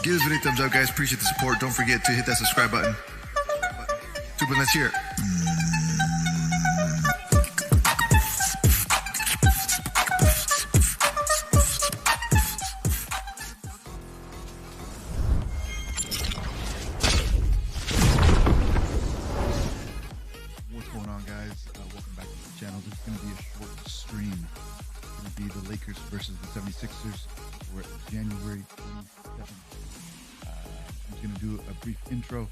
Give this video a thumbs up, guys. Appreciate the support. Don't forget to hit that subscribe button. Super, let's hear it. What's going on, guys? Welcome back to the channel. This is going to be a short stream. It's going to be the Lakers versus the 76ers. We're at January 27th. I'm just going to do a brief intro,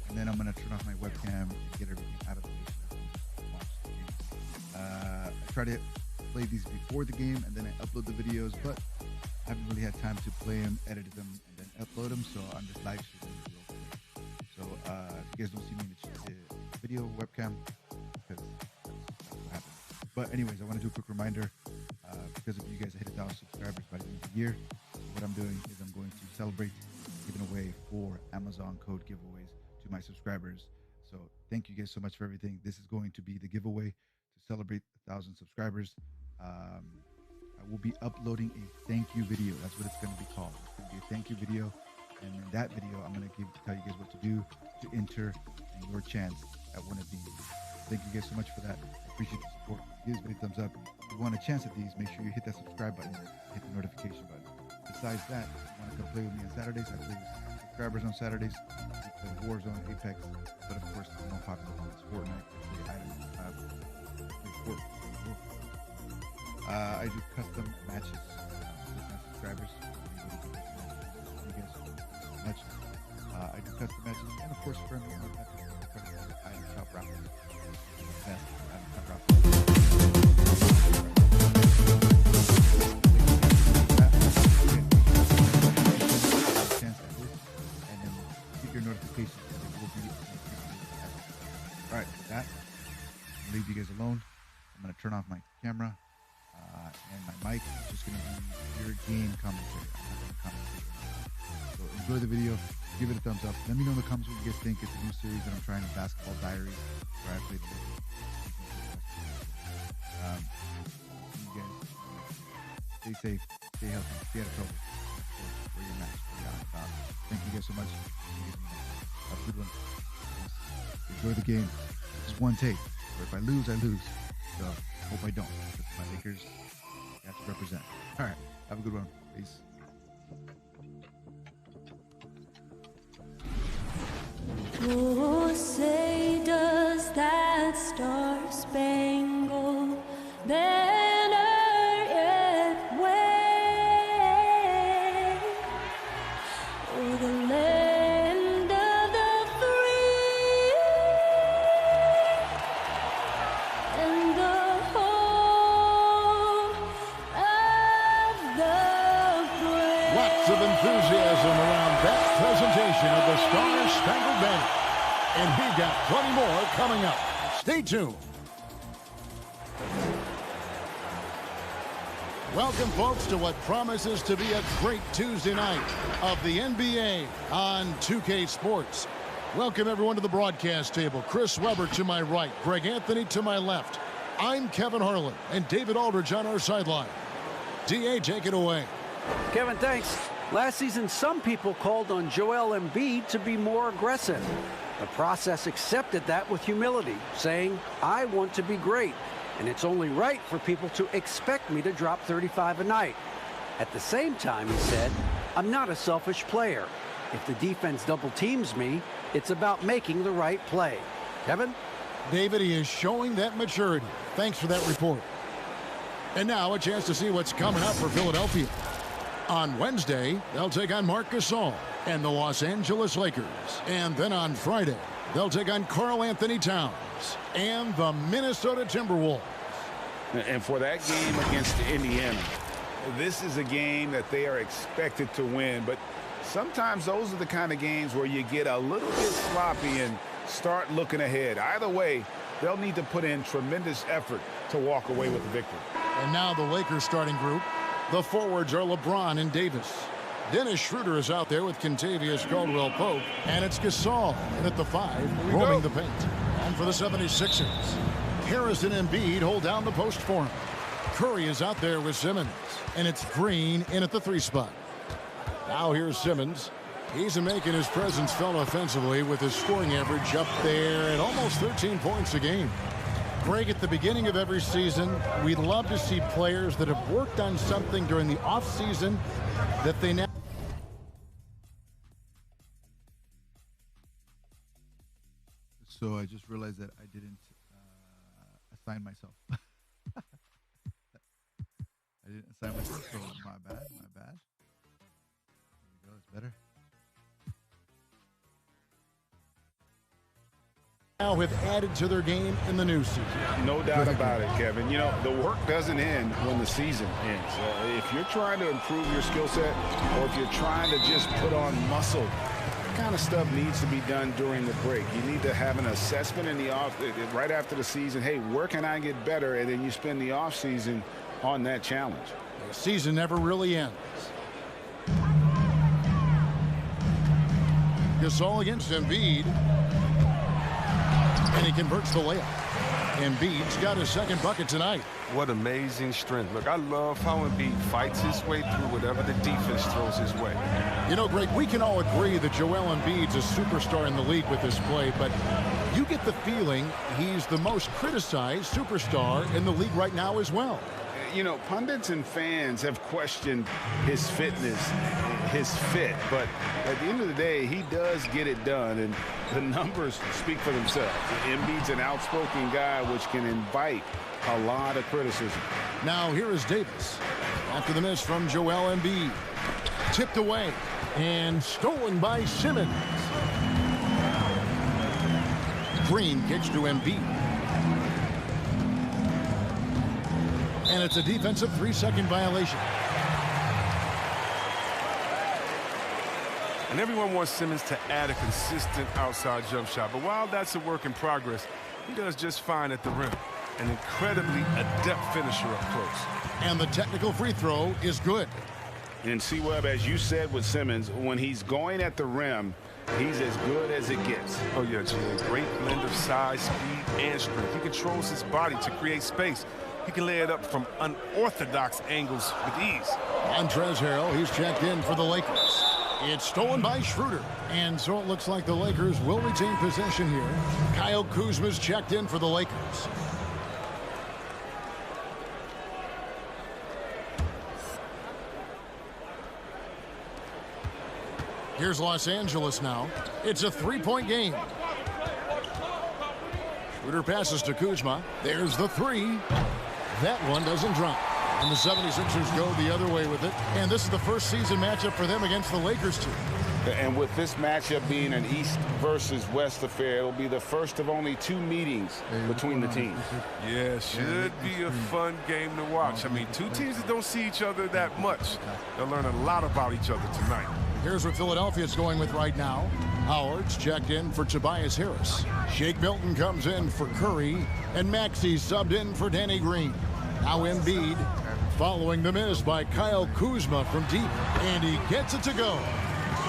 and then I'm going to turn off my webcam and get everything out of the way so I can watch the game. I try to play these before the game, and then I upload the videos, but I haven't really had time to play them, edit them, and then upload them, so I'm just live streaming real quick. So if you guys don't see me in the video webcam, because that's what happens. But anyways, I want to do a quick reminder. Because of you guys that hit 1,000 subscribers by the end of the year, what I'm doing is I'm going to celebrate giving away 4 Amazon code giveaways to my subscribers. So thank you guys so much for everything. This is going to be the giveaway to celebrate 1,000 subscribers. I will be uploading a thank you video. That's what it's going to be called. It's going to be a thank you video. And in that video, I'm going to tell you guys what to do to enter your chance at one of these. Thank you guys so much for that. I appreciate the support. Give this video a thumbs up. If you want a chance at these, make sure you hit that subscribe button, hit the notification button. Besides that, if you want to come play with me on Saturdays, I play with subscribers on Saturdays. We play Warzone, Apex, but of course, the more popular one is Fortnite. I do custom matches with my subscribers. Thank you guys so much. I do custom matches, and of course, friendly matches. Item shop raffles. Best item shop raffles. And then keep your notifications. It will be. All right, with that, I'll leave you guys alone. I'm going to turn off my camera and my mic. It's just going to be your game commentary. I'm not going to commentate. So enjoy the video. Give it a thumbs up. Let me know in the comments what you guys think. It's a new series that I'm trying, Basketball Diaries, where I play the Lakers. You guys stay safe, stay healthy, stay out of trouble. Wear your mask. Thank you guys so much. Have a good one. Enjoy the game. It's one take. Or if I lose, I lose. So hope I don't. Because my Lakers have to represent. All right. Have a good one. Peace. Oh, say does that star-spangled banner yet wave o'er the land of the free and the home of the brave? Lots of enthusiasm around that presentation of the Star-Spangled Banner. And we've got plenty more coming up. Stay tuned. Welcome, folks, to what promises to be a great Tuesday night of the NBA on 2K Sports. Welcome, everyone, to the broadcast table. Chris Webber to my right, Greg Anthony to my left. I'm Kevin Harlan, and David Aldridge on our sideline. DA, take it away. Kevin, thanks. Last season, some people called on Joel Embiid to be more aggressive. The process accepted that with humility, saying, I want to be great, and it's only right for people to expect me to drop 35 a night. At the same time, he said, I'm not a selfish player. If the defense double teams me, it's about making the right play. Kevin? David, he is showing that maturity. Thanks for that report. And now a chance to see what's coming up for Philadelphia. On Wednesday, they'll take on Marc Gasol and the Los Angeles Lakers. And then on Friday, they'll take on Karl Anthony Towns and the Minnesota Timberwolves. And for that game against Indiana, this is a game that they are expected to win. But sometimes those are the kind of games where you get a little bit sloppy and start looking ahead. Either way, they'll need to put in tremendous effort to walk away with the victory. And now the Lakers starting group. The forwards are LeBron and Davis. Dennis Schroeder is out there with Kentavious Caldwell-Pope. And it's Gasol in at the 5, roaming the paint. And for the 76ers, Harris and Embiid hold down the post for him. Curry is out there with Simmons. And it's Green in at the 3 spot. Now here's Simmons. He's making his presence felt offensively with his scoring average up there at almost 13 points a game. Greg, at the beginning of every season, we'd love to see players that have worked on something during the offseason that they now... So I just realized that I didn't assign myself. I didn't assign myself, so my bad, my bad. There we go, it's better. now have added to their game in the new season. No doubt about it, Kevin. You know, the work doesn't end when the season ends. If you're trying to improve your skill set, or if you're trying to just put on muscle, that kind of stuff needs to be done during the break. You need to have an assessment in the right after the season. Hey, where can I get better? And then you spend the off season on that challenge. The season never really ends. Gasol against Embiid. And he converts the layup. Embiid's got his second bucket tonight. What amazing strength. Look, I love how Embiid fights his way through whatever the defense throws his way. You know, Greg, we can all agree that Joel Embiid's a superstar in the league with this play, but you get the feeling he's the most criticized superstar in the league right now as well. You know, pundits and fans have questioned his fitness, his fit, but at the end of the day, he does get it done, and the numbers speak for themselves. Embiid's an outspoken guy, which can invite a lot of criticism. Now here is Davis after the miss from Joel Embiid. Tipped away and stolen by Simmons. Green kicks to Embiid. And it's a defensive 3-second violation. And everyone wants Simmons to add a consistent outside jump shot. But while that's a work in progress, he does just fine at the rim. An incredibly adept finisher up close. And the technical free throw is good. And C-Webb, as you said with Simmons, when he's going at the rim, he's as good as it gets. Oh, yeah, Jay. Great blend of size, speed, and strength. He controls his body to create space. He can lay it up from unorthodox angles with ease. Montrezl Harrell, he's checked in for the Lakers. It's stolen by Schroeder. And so it looks like the Lakers will retain possession here. Kyle Kuzma's checked in for the Lakers. Here's Los Angeles now. It's a three-point game. Schroeder passes to Kuzma. There's the three. That one doesn't drop. And the 76ers go the other way with it. And this is the first season matchup for them against the Lakers team. And with this matchup being an East versus West affair, it'll be the first of only 2 meetings between the teams. Yeah, should be a fun game to watch. I mean, 2 teams that don't see each other that much. They'll learn a lot about each other tonight. Here's what Philadelphia's going with right now. Howard's checked in for Tobias Harris. Shake Milton comes in for Curry. And Maxey subbed in for Danny Green. Now Embiid following the miss by Kyle Kuzma from deep. And he gets it to go.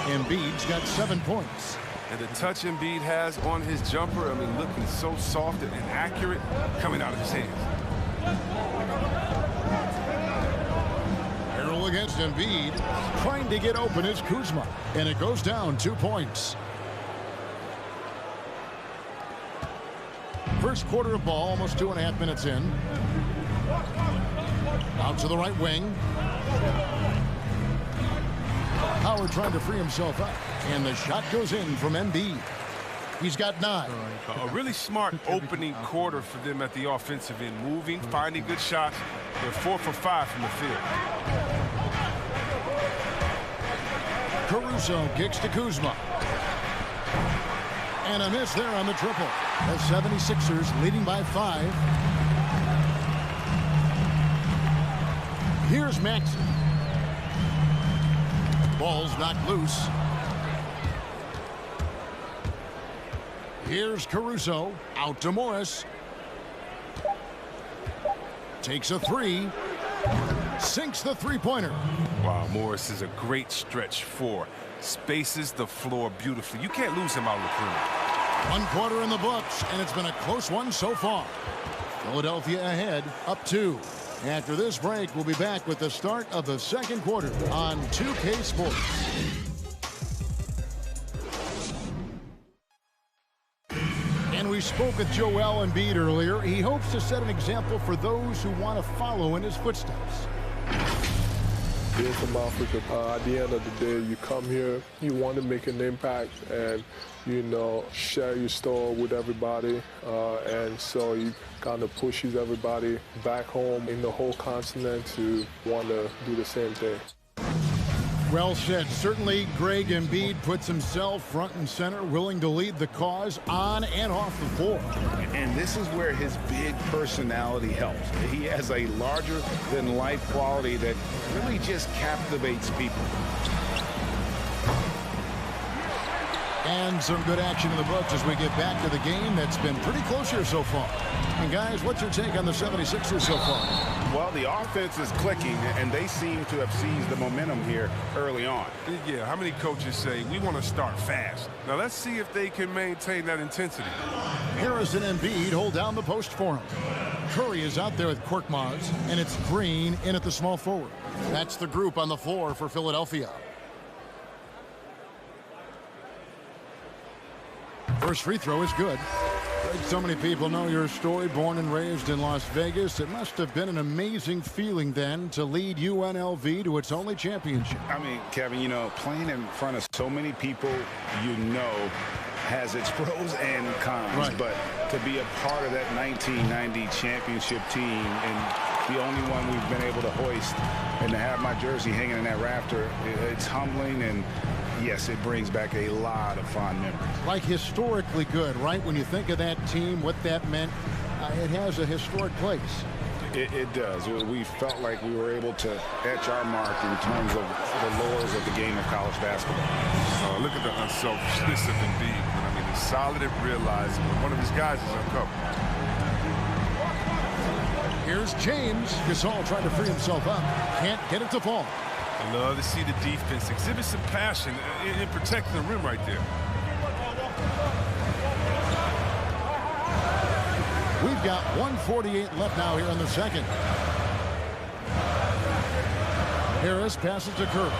Embiid's got 7 points. And the touch Embiid has on his jumper, I mean, looking so soft and accurate coming out of his hands. Harrell against Embiid. Trying to get open is Kuzma. And it goes down 2 points. First quarter of ball, almost 2.5 minutes in. Out to the right wing. Howard trying to free himself up. And the shot goes in from Embiid. He's got 9. A really smart opening quarter for them at the offensive end. Moving, finding good shots. They're 4 for 5 from the field. Caruso kicks to Kuzma. And a miss there on the triple. The 76ers leading by 5. Here's Maxey. Ball's knocked loose. Here's Caruso. Out to Morris. Takes a 3. Sinks the three-pointer. Wow, Morris is a great stretch 4. Spaces the floor beautifully. You can't lose him out of the perimeter. 1 quarter in the books, and it's been a close one so far. Philadelphia ahead, up 2. After this break, we'll be back with the start of the second quarter on 2K Sports. spoke with Joel Embiid earlier. He hopes to set an example for those who want to follow in his footsteps. Being from Africa, at the end of the day, you come here, you want to make an impact and, you know, share your story with everybody. And so it kind of pushes everybody back home in the whole continent to want to do the same thing. Well said. Certainly, Greg Embiid puts himself front and center, willing to lead the cause on and off the floor. And this is where his big personality helps. He has a larger-than-life quality that really just captivates people. And some good action in the books as we get back to the game that's been pretty close here so far. And guys, what's your take on the 76ers so far? Well, the offense is clicking, and they seem to have seized the momentum here early on. Yeah, how many coaches say, we want to start fast? Now, let's see if they can maintain that intensity. Harris and Embiid hold down the post for him. Curry is out there with Korkmaz, and it's Green in at the small forward. That's the group on the floor for Philadelphia. First free throw is good. So many people know your story, born and raised in Las Vegas. It must have been an amazing feeling then to lead UNLV to its only championship. I mean, Kevin, you know, playing in front of so many people you know has its pros and cons. Right. But to be a part of that 1990 championship team and the only one we've been able to hoist and to have my jersey hanging in that rafter, it's humbling, and yes, it brings back a lot of fond memories. Like historically good, right? When you think of that team, what that meant, it has a historic place. It does. We felt like we were able to etch our mark in terms of the lures of the game of college basketball. Look at the unselfishness of Embiid. I mean, he's solid at realizing when one of his guys is uncovered. Here's James. Gasol trying to free himself up. Can't get it to fall. I love to see the defense exhibit some passion in protecting the rim right there. We've got 1:48 left now here in the second. Harris passes to Curry.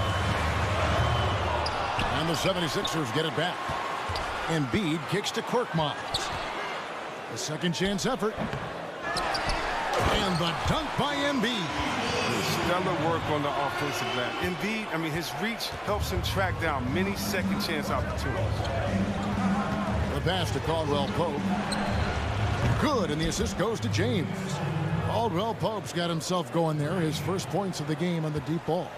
And the 76ers get it back. Embiid kicks to Korkmaz. A second chance effort. And the dunk by Embiid. Stellar work on the offensive end. Embiid, I mean, his reach helps him track down many second chance opportunities. The pass to Caldwell Pope. Good, and the assist goes to James. Caldwell Pope's got himself going there. His first points of the game on the deep ball.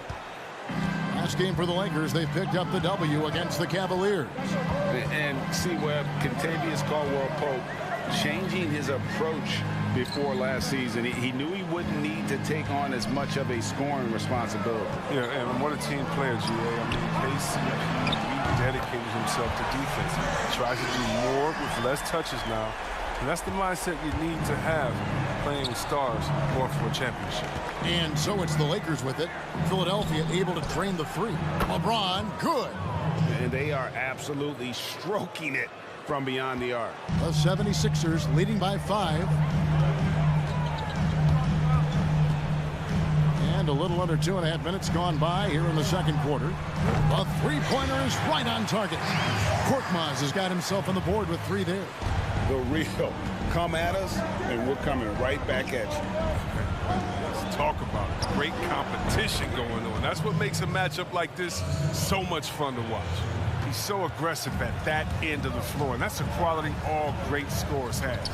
Last game for the Lakers, they picked up the W against the Cavaliers. And see, Webb, Contavious Caldwell Pope changing his approach before last season. He knew he wouldn't need to take on as much of a scoring responsibility. Yeah, and what a team player, GA. I mean, KCP rededicated himself to defense. He tries to do more with less touches now. And that's the mindset you need to have playing with stars going for a championship. And so it's the Lakers with it. Philadelphia able to drain the three. LeBron, good. And they are absolutely stroking it from beyond the arc. The 76ers leading by 5. And a little under 2.5 minutes gone by here in the second quarter. The three-pointer is right on target. Korkmaz has got himself on the board with 3 there. The real come at us, and we're coming right back at you. Let's talk about great competition going on. That's what makes a matchup like this so much fun to watch. He's so aggressive at that end of the floor, and that's a quality all great scorers have.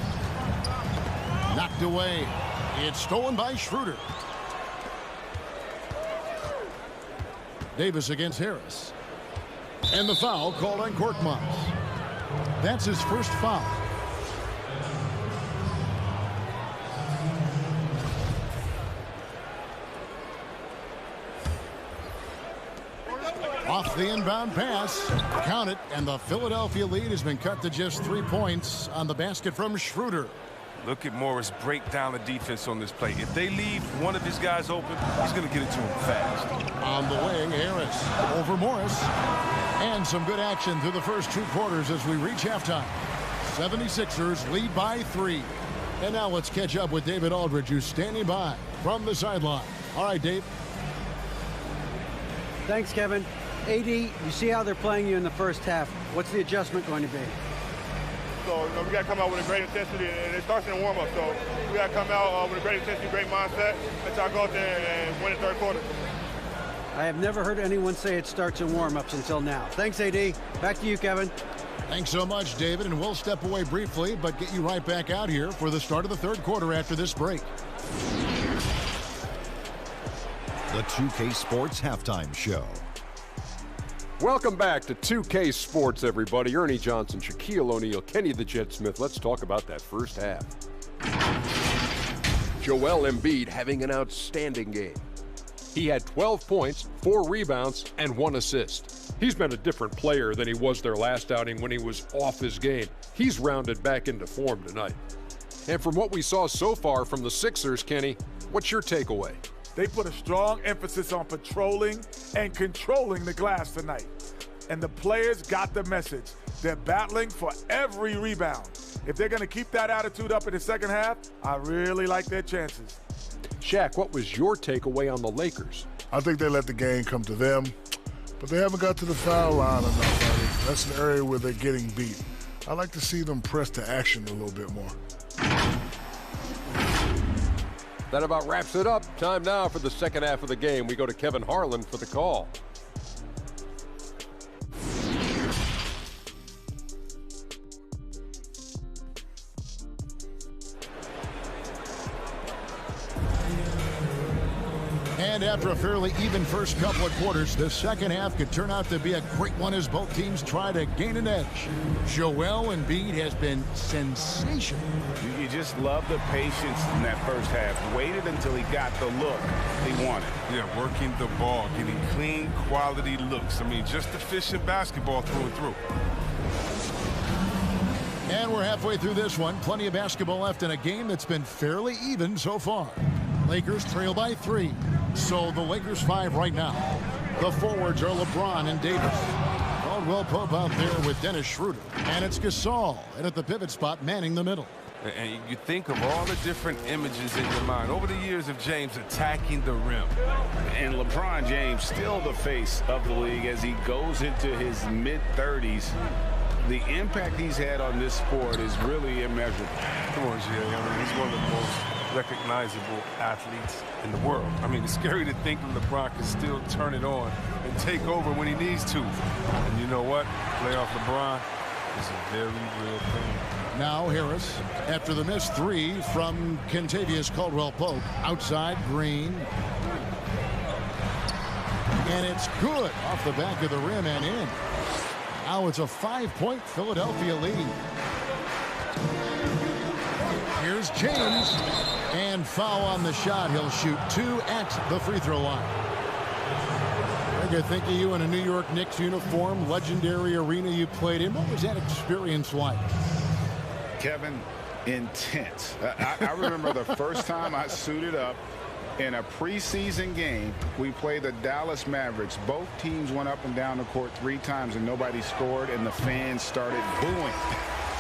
Knocked away. It's stolen by Schroeder. Davis against Harris. And the foul called on Korkmaz. That's his first foul. Off the inbound pass. Count it, and the Philadelphia lead has been cut to just 3 points on the basket from Schroeder. Look at Morris break down the defense on this play. If they leave one of his guys open, he's going to get it to him fast. On the wing, Harris over Morris. And some good action through the first 2 quarters as we reach halftime. 76ers lead by 3. And now let's catch up with David Aldridge, who's standing by from the sideline. All right, Dave. Thanks, Kevin. AD, you see how they're playing you in the first half. What's the adjustment going to be? So, we got to come out with a great intensity, and it starts in the warm-up. So we got to come out with a great intensity, great mindset, and try to go out there and win the third quarter. I have never heard anyone say it starts in warm-ups until now. Thanks, AD. Back to you, Kevin. Thanks so much, David, and we'll step away briefly, but get you right back out here for the start of the third quarter after this break. The 2K Sports Halftime Show. Welcome back to 2K Sports, everybody. Ernie Johnson, Shaquille O'Neal, Kenny the Jet Smith. Let's talk about that first half. Joel Embiid having an outstanding game. He had 12 points, 4 rebounds, and 1 assist. He's been a different player than he was their last outing when he was off his game. He's rounded back into form tonight. And from what we saw so far from the Sixers, Kenny, what's your takeaway? They put a strong emphasis on patrolling and controlling the glass tonight. And the players got the message. They're battling for every rebound. If they're going to keep that attitude up in the second half, I really like their chances. Shaq, what was your takeaway on the Lakers? I think they let the game come to them, but they haven't got to the foul line enough, buddy. That's an area where they're getting beat. I like to see them press to action a little bit more. That about wraps it up. Time now for the second half of the game. We go to Kevin Harlan for the call. And after a fairly even first couple of quarters, the second half could turn out to be a great one as both teams try to gain an edge. Joel Embiid has been sensational. You just love the patience in that first half. Waited until he got the look he wanted. Yeah, working the ball, getting clean, quality looks. I mean, just efficient basketball through and through. And we're halfway through this one. Plenty of basketball left in a game that's been fairly even so far. Lakers trail by 3. So the Lakers 5 right now. The forwards are LeBron and Davis. Caldwell Pope out there with Dennis Schroeder. And it's Gasol, and at the pivot spot, manning the middle. And you think of all the different images in your mind over the years of James attacking the rim. And LeBron James still the face of the league as he goes into his mid-30s. The impact he's had on this sport is really immeasurable. Come on, Jay. I mean, he's one of the most recognizable athletes in the world. I mean, it's scary to think that LeBron can still turn it on and take over when he needs to. And you know what? Playoff LeBron is a very real thing. Now Harris, after the missed 3 from Kentavious Caldwell-Pope. Outside, Green. And it's good off the back of the rim and in. Now it's a 5-point Philadelphia lead. Here's James. And foul on the shot. He'll shoot 2 at the free throw line. Greg, I think of you in a New York Knicks uniform, legendary arena you played in. What was that experience like? Kevin, intense. I remember the first time I suited up in a preseason game. We played the Dallas Mavericks. Both teams went up and down the court 3 times and nobody scored, and the fans started booing.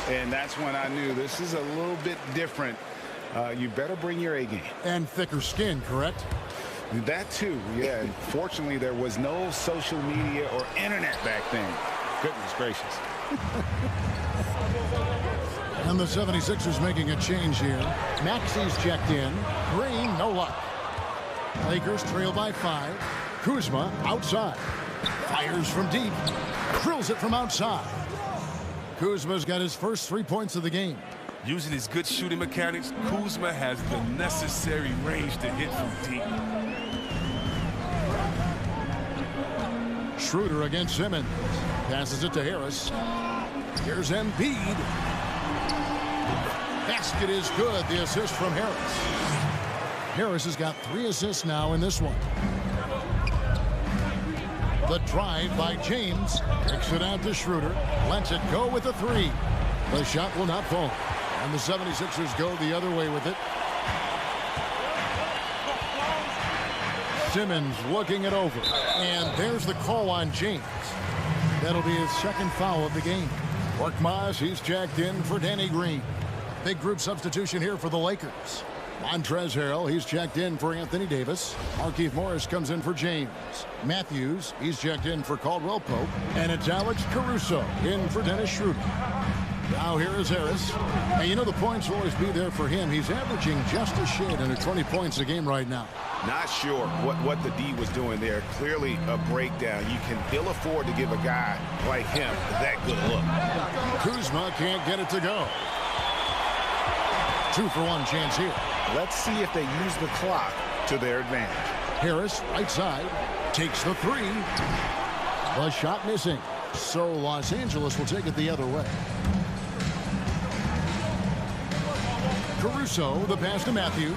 And that's when I knew this is a little bit different. You better bring your A game. And thicker skin, correct? That too, yeah. Fortunately, there was no social media or internet back then. Goodness gracious. And the 76ers making a change here. Maxi's checked in. Green, no luck. Lakers trail by 5. Kuzma outside. Fires from deep. Drills it from outside. Kuzma's got his first 3 points of the game. Using his good shooting mechanics, Kuzma has the necessary range to hit from deep. Schroeder against Simmons. Passes it to Harris. Here's Embiid. Basket is good. The assist from Harris. Harris has got 3 assists now in this one. The drive by James. Kicks it out to Schroeder. Lets it go with a 3. The shot will not fall. And the 76ers go the other way with it. Simmons looking it over. And there's the call on James. That'll be his second foul of the game. Korkmaz, he's jacked in for Danny Green. Big group substitution here for the Lakers. Montrezl Harrell, he's checked in for Anthony Davis. Markieff Morris comes in for James. Matthews, he's checked in for Caldwell Pope. And it's Alex Caruso in for Dennis Schroeder. Now here is Harris. And you know the points will always be there for him. He's averaging just a shade under 20 points a game right now. Not sure what the D was doing there. Clearly a breakdown. You can ill afford to give a guy like him that good a look. Kuzma can't get it to go. 2-for-1 chance here. Let's see if they use the clock to their advantage. Harris, right side, takes the three. The shot missing. So Los Angeles will take it the other way. Caruso, the pass to Matthews.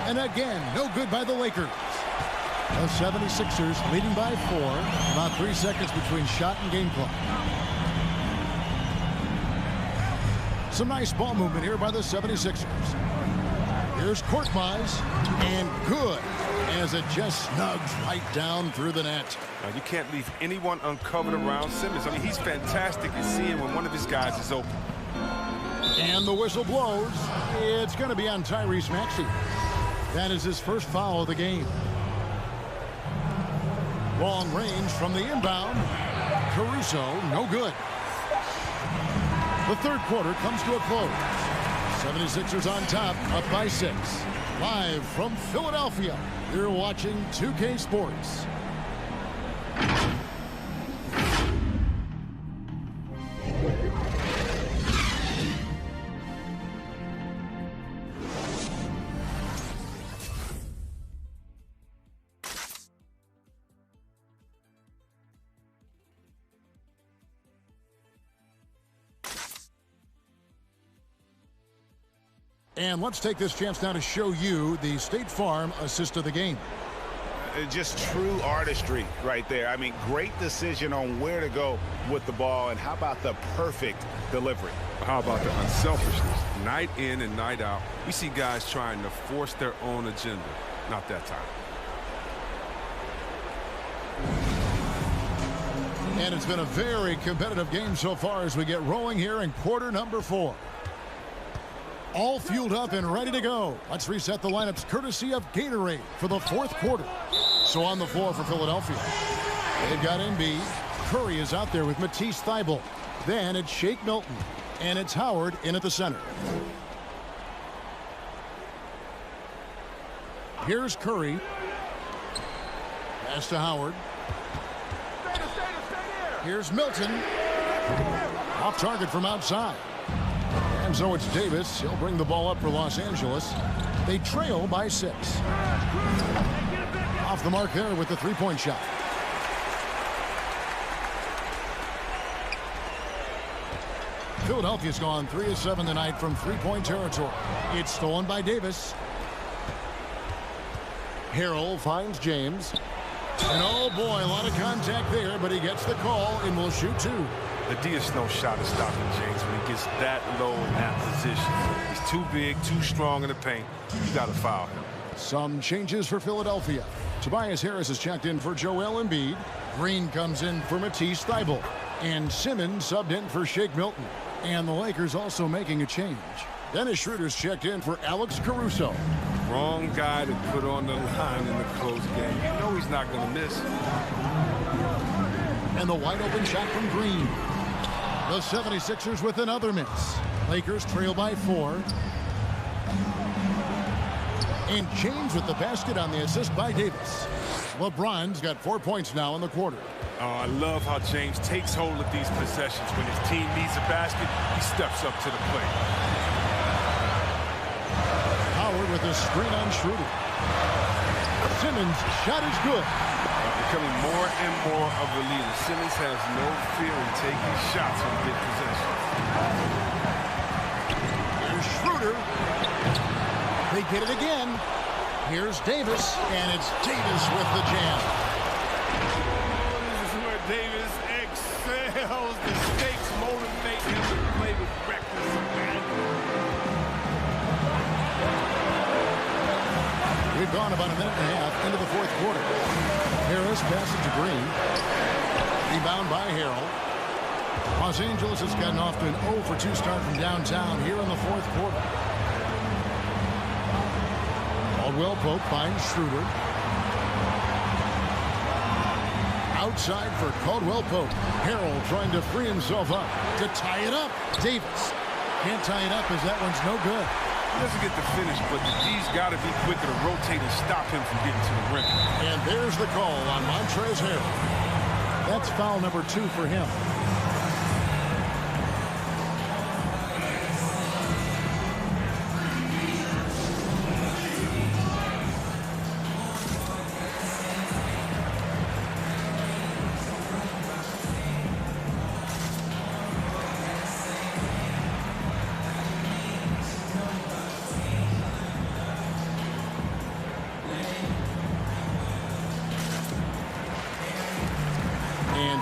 And again, no good by the Lakers. The 76ers leading by 4. About 3 seconds between shot and game clock. Some nice ball movement here by the 76ers. Here's Korkmaz, and good, as it just snugs right down through the net. Now, you can't leave anyone uncovered around Simmons. I mean, he's fantastic at seeing when one of his guys is open. And the whistle blows. It's going to be on Tyrese Maxey. That is his first foul of the game. Long range from the inbound. Caruso, no good. The third quarter comes to a close. 76ers on top, up by 6. Live from Philadelphia, you're watching 2K Sports. And let's take this chance now to show you the State Farm assist of the game. Just true artistry right there. I mean, great decision on where to go with the ball, and how about the perfect delivery? How about the unselfishness? Night in and night out, we see guys trying to force their own agenda. Not that time. And it's been a very competitive game so far as we get rolling here in quarter number 4. All fueled up and ready to go. Let's reset the lineups courtesy of Gatorade for the fourth quarter. So on the floor for Philadelphia, they've got Embiid. Curry is out there with Matisse Thybulle. Then it's Shake Milton. And it's Howard in at the center. Here's Curry. Pass to Howard. Here's Milton. Off target from outside. And so it's Davis. He'll bring the ball up for Los Angeles. They trail by 6. Off the mark there with the three-point shot. Philadelphia's gone 3 of 7 tonight from three-point territory. It's stolen by Davis. Harrell finds James. And oh boy, a lot of contact there, but he gets the call and will shoot 2. The D is no shot at stopping James when he gets that low in that position. He's too big, too strong in the paint. You got to foul him. Some changes for Philadelphia. Tobias Harris is checked in for Joel Embiid. Green comes in for Matisse Thybulle. And Simmons subbed in for Shake Milton. And the Lakers also making a change. Dennis Schroeder's checked in for Alex Caruso. Wrong guy to put on the line in the close game. You know he's not going to miss. And the wide open shot from Green. The 76ers with another miss. Lakers trail by 4. And James with the basket on the assist by Davis. LeBron's got 4 points now in the quarter. Oh, I love how James takes hold of these possessions. When his team needs a basket, he steps up to the plate. Howard with a screen on Schroeder. Simmons' shot is good. Becoming more and more of a leader. Simmons has no fear in taking shots from big possession. Here's Schroeder. They get it again. Here's Davis, and it's Davis with the jam. This is where Davis excels. The stakes motivate him to play with reckless abandon. We've gone about a minute and a half into the fourth quarter. Harris passes to Green. Rebound by Harrell. Los Angeles has gotten off to an 0 for 2 start from downtown here in the fourth quarter. Caldwell Pope finds Schroeder. Outside for Caldwell Pope. Harrell trying to free himself up to tie it up. Davis can't tie it up as that one's no good. He doesn't get the finish, but the D's got to be quicker to rotate and stop him from getting to the rim. And there's the call on Montrezl Harrell. That's foul number 2 for him.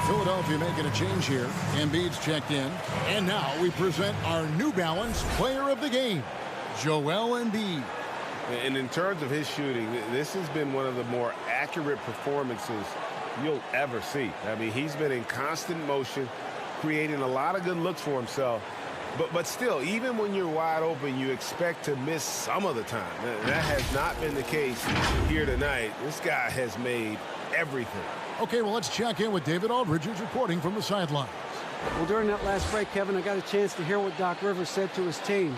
Philadelphia making a change here. Embiid's checked in. And now we present our New Balance player of the game, Joel Embiid. And in terms of his shooting, this has been one of the more accurate performances you'll ever see. I mean, he's been in constant motion, creating a lot of good looks for himself. But still, even when you're wide open, you expect to miss some of the time. That has not been the case here tonight. This guy has made everything. Okay, well, let's check in with David Aldridge, who's reporting from the sidelines. Well, during that last break, Kevin, I got a chance to hear what Doc Rivers said to his team.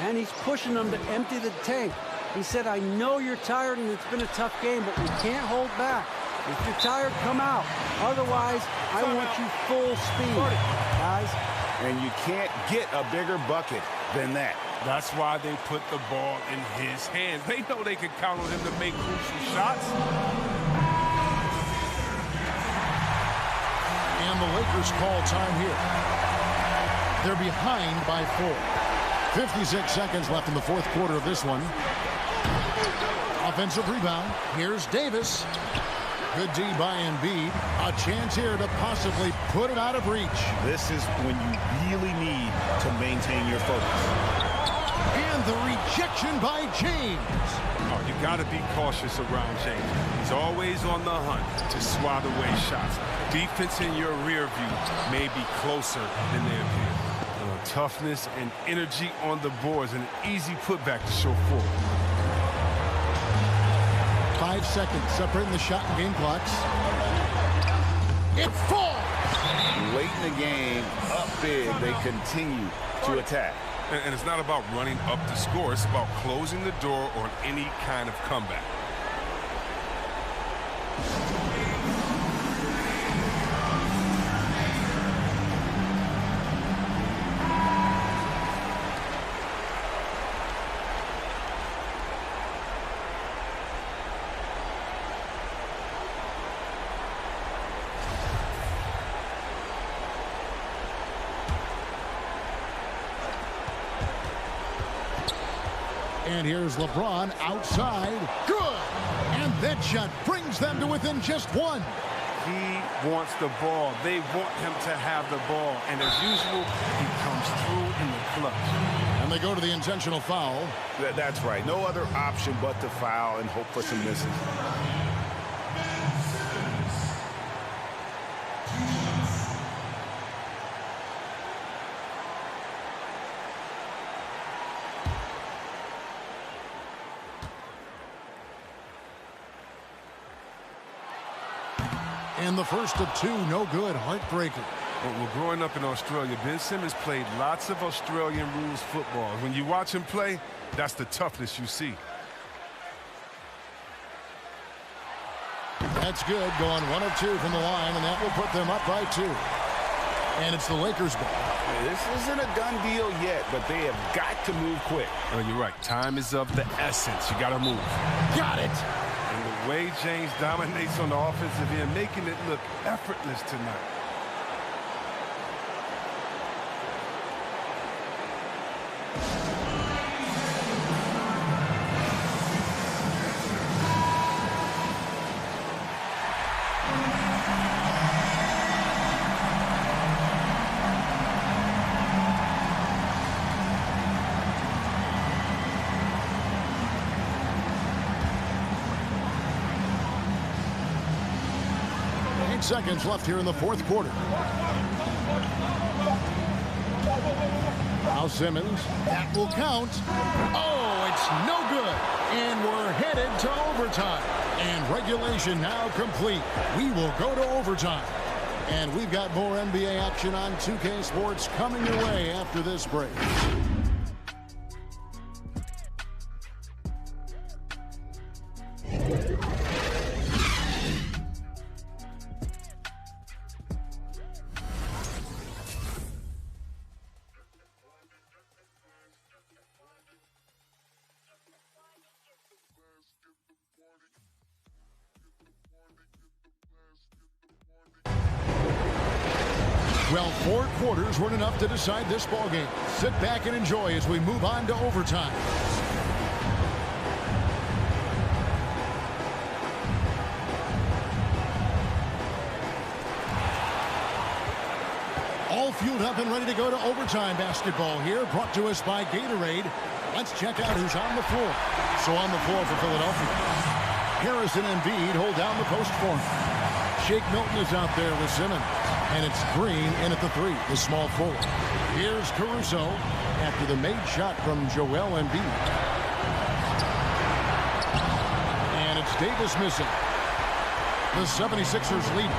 And he's pushing them to empty the tank. He said, I know you're tired and it's been a tough game, but we can't hold back. If you're tired, come out. Otherwise, I want you full speed, guys. And you can't get a bigger bucket than that. That's why they put the ball in his hands. They know they can count on him to make crucial shots. And the Lakers call time here. They're behind by 4. 56 seconds left in the fourth quarter of this one. Offensive rebound. Here's Davis. Good D by Embiid. A chance here to possibly put it out of reach. This is when you really need to maintain your focus. And the rejection by James. Oh, you got to be cautious around James. He's always on the hunt to swat away shots. Defense in your rear view may be closer than they appear. Toughness and energy on the boards, and an easy putback to show forward. 5 seconds separating the shot and game clocks. It falls! Late in the game, up big, they continue to attack. And it's not about running up the score. It's about closing the door on any kind of comeback. And here's LeBron outside. Good! And that shot brings them to within just 1. He wants the ball. They want him to have the ball. And as usual, he comes through in the clutch. And they go to the intentional foul. That's right. No other option but to foul and hope for some misses. And the first of 2, no good. Heartbreaker. Well, growing up in Australia, Ben Simmons played lots of Australian rules football. When you watch him play, that's the toughness you see. That's good. Going 1 of 2 from the line, and that will put them up by 2. And it's the Lakers' ball. This isn't a done deal yet, but they have got to move quick. Oh, you're right. Time is of the essence. You got to move. Got it. And the way James dominates on the offensive end, making it look effortless tonight. Seconds left here in the fourth quarter. Now Simmons, that will count. Oh, it's no good. And we're headed to overtime. And regulation now complete. We will go to overtime. And we've got more NBA action on 2K Sports coming your way after this break. Well, 4 quarters weren't enough to decide this ballgame. Sit back and enjoy as we move on to overtime. All fueled up and ready to go to overtime basketball here, brought to us by Gatorade. Let's check out who's on the floor. So on the floor for Philadelphia, Harrison and Embiid hold down the post for him. Shake Milton is out there with Simmons. And it's Green in at the 3, the small forward. Here's Caruso after the made shot from Joel Embiid. And it's Davis missing. The 76ers lead.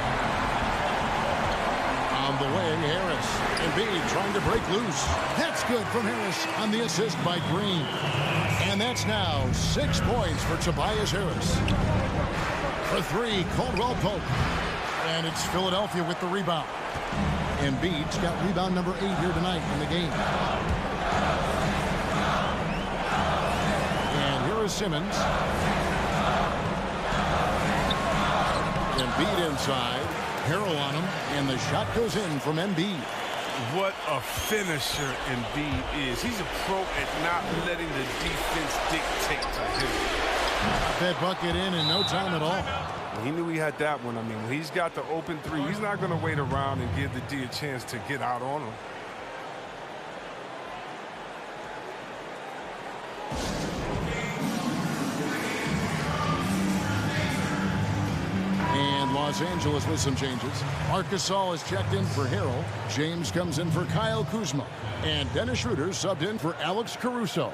On the wing, Harris. Embiid trying to break loose. That's good from Harris on the assist by Green. And that's now 6 points for Tobias Harris. For 3, Caldwell Pope. And it's Philadelphia with the rebound. Embiid's got rebound number 8 here tonight in the game. And here is Simmons. Embiid inside. Harrell on him. And the shot goes in from Embiid. What a finisher Embiid is. He's a pro at not letting the defense dictate to him. That bucket in no time at all. He knew he had that one. I mean, when he's got the open 3, he's not going to wait around and give the D a chance to get out on him. And Los Angeles with some changes. Marc Gasol is checked in for Harrell. James comes in for Kyle Kuzma. And Dennis Schroeder subbed in for Alex Caruso.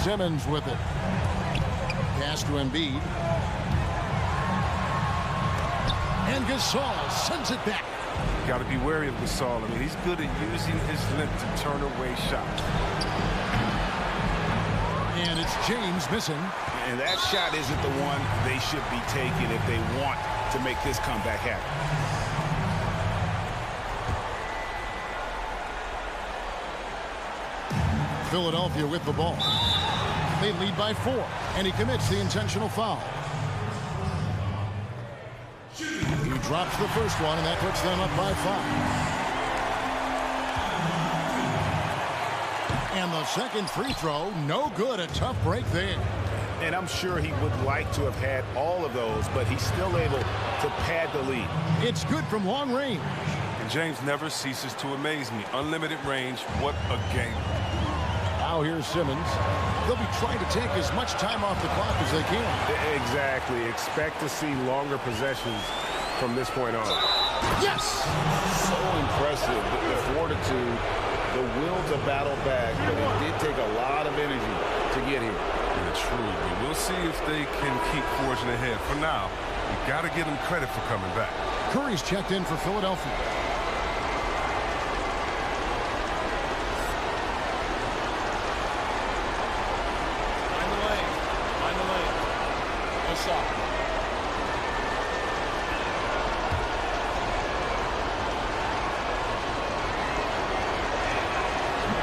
Simmons with it. Pass to Embiid. And Gasol sends it back. Got to be wary of Gasol. I mean, he's good at using his length to turn away shots. And it's James missing. And that shot isn't the one they should be taking if they want to make this comeback happen. Philadelphia with the ball. They lead by 4, and he commits the intentional foul. He drops the first one, and that puts them up by 5. And the second free throw, no good. A tough break there. And I'm sure he would like to have had all of those, but he's still able to pad the lead. It's good from long range. And James never ceases to amaze me. Unlimited range, what a game. Now here's Simmons. They'll be trying to take as much time off the clock as they can. Exactly. Expect to see longer possessions from this point on. Yes! So impressive. The fortitude, the will to battle back, but it did take a lot of energy to get here. Yeah, truly. We'll see if they can keep forging ahead. For now, you got to give them credit for coming back. Curry's checked in for Philadelphia.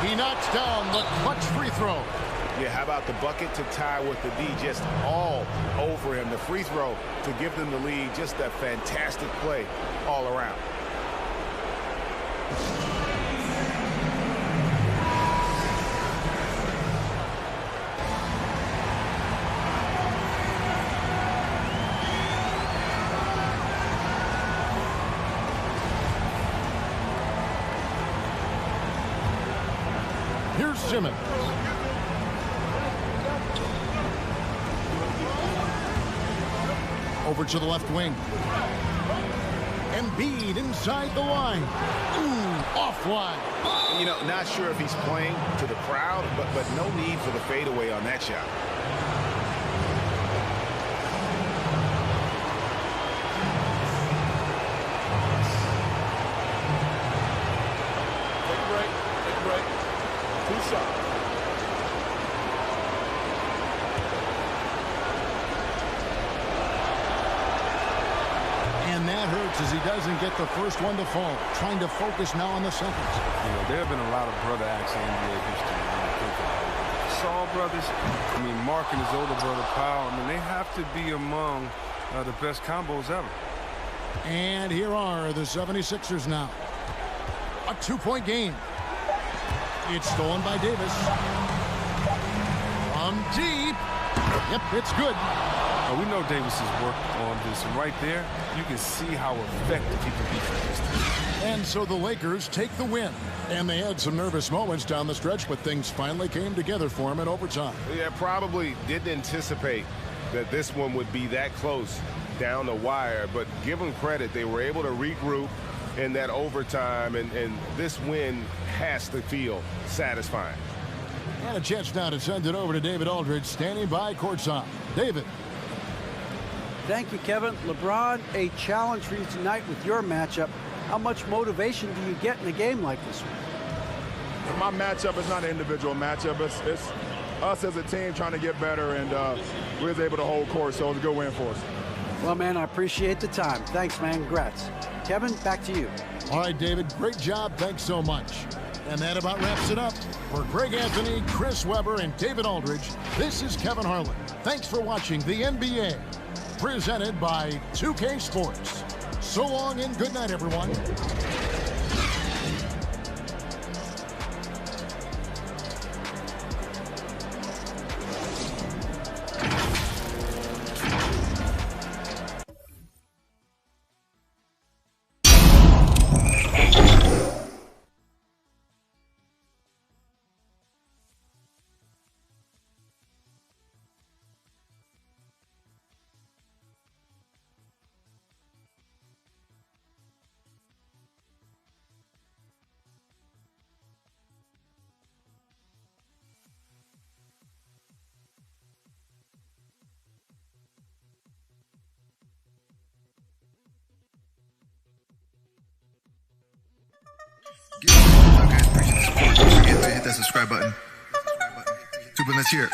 He knocks down the clutch free throw. Yeah, how about the bucket to tie with the D just all over him. The free throw to give them the lead. Just a fantastic play all around. Here's Simmons. Over to the left wing. Embiid inside the line. Ooh, Offline. You know, not sure if he's playing to the crowd, but no need for the fadeaway on that shot. Take a break. Take a break. 2 shots. And that hurts as he doesn't get the first one to fall. Trying to focus now on the seconds. You know, there have been a lot of brother acts in NBA history. When you think about it. Saul brothers, I mean, Mark and his older brother Powell, I mean, they have to be among the best combos ever. And here are the 76ers now. A 2-point game. It's stolen by Davis. From deep. Yep, it's good. We know Davis has worked on this, and right there, you can see how effective he can be for this team. And so the Lakers take the win. And they had some nervous moments down the stretch, but things finally came together for them in overtime. Yeah, probably didn't anticipate that this one would be that close down the wire, but give them credit. They were able to regroup in that overtime, and this win has to feel satisfying. And a chance now to send it over to David Aldridge, standing by courtside. David. Thank you, Kevin. LeBron, a challenge for you tonight with your matchup. How much motivation do you get in a game like this one? My matchup is not an individual matchup. It's us as a team trying to get better, and we was able to hold court, so it was a good win for us. Well, man, I appreciate the time. Thanks, man. Congrats. Kevin, back to you. All right, David, great job. Thanks so much. And that about wraps it up. For Greg Anthony, Chris Webber, and David Aldridge, this is Kevin Harlan. Thanks for watching the NBA, presented by 2K Sports. So long and good night, everyone. Guys, appreciate the support. Don't forget to hit that subscribe button. Super, let's hear it.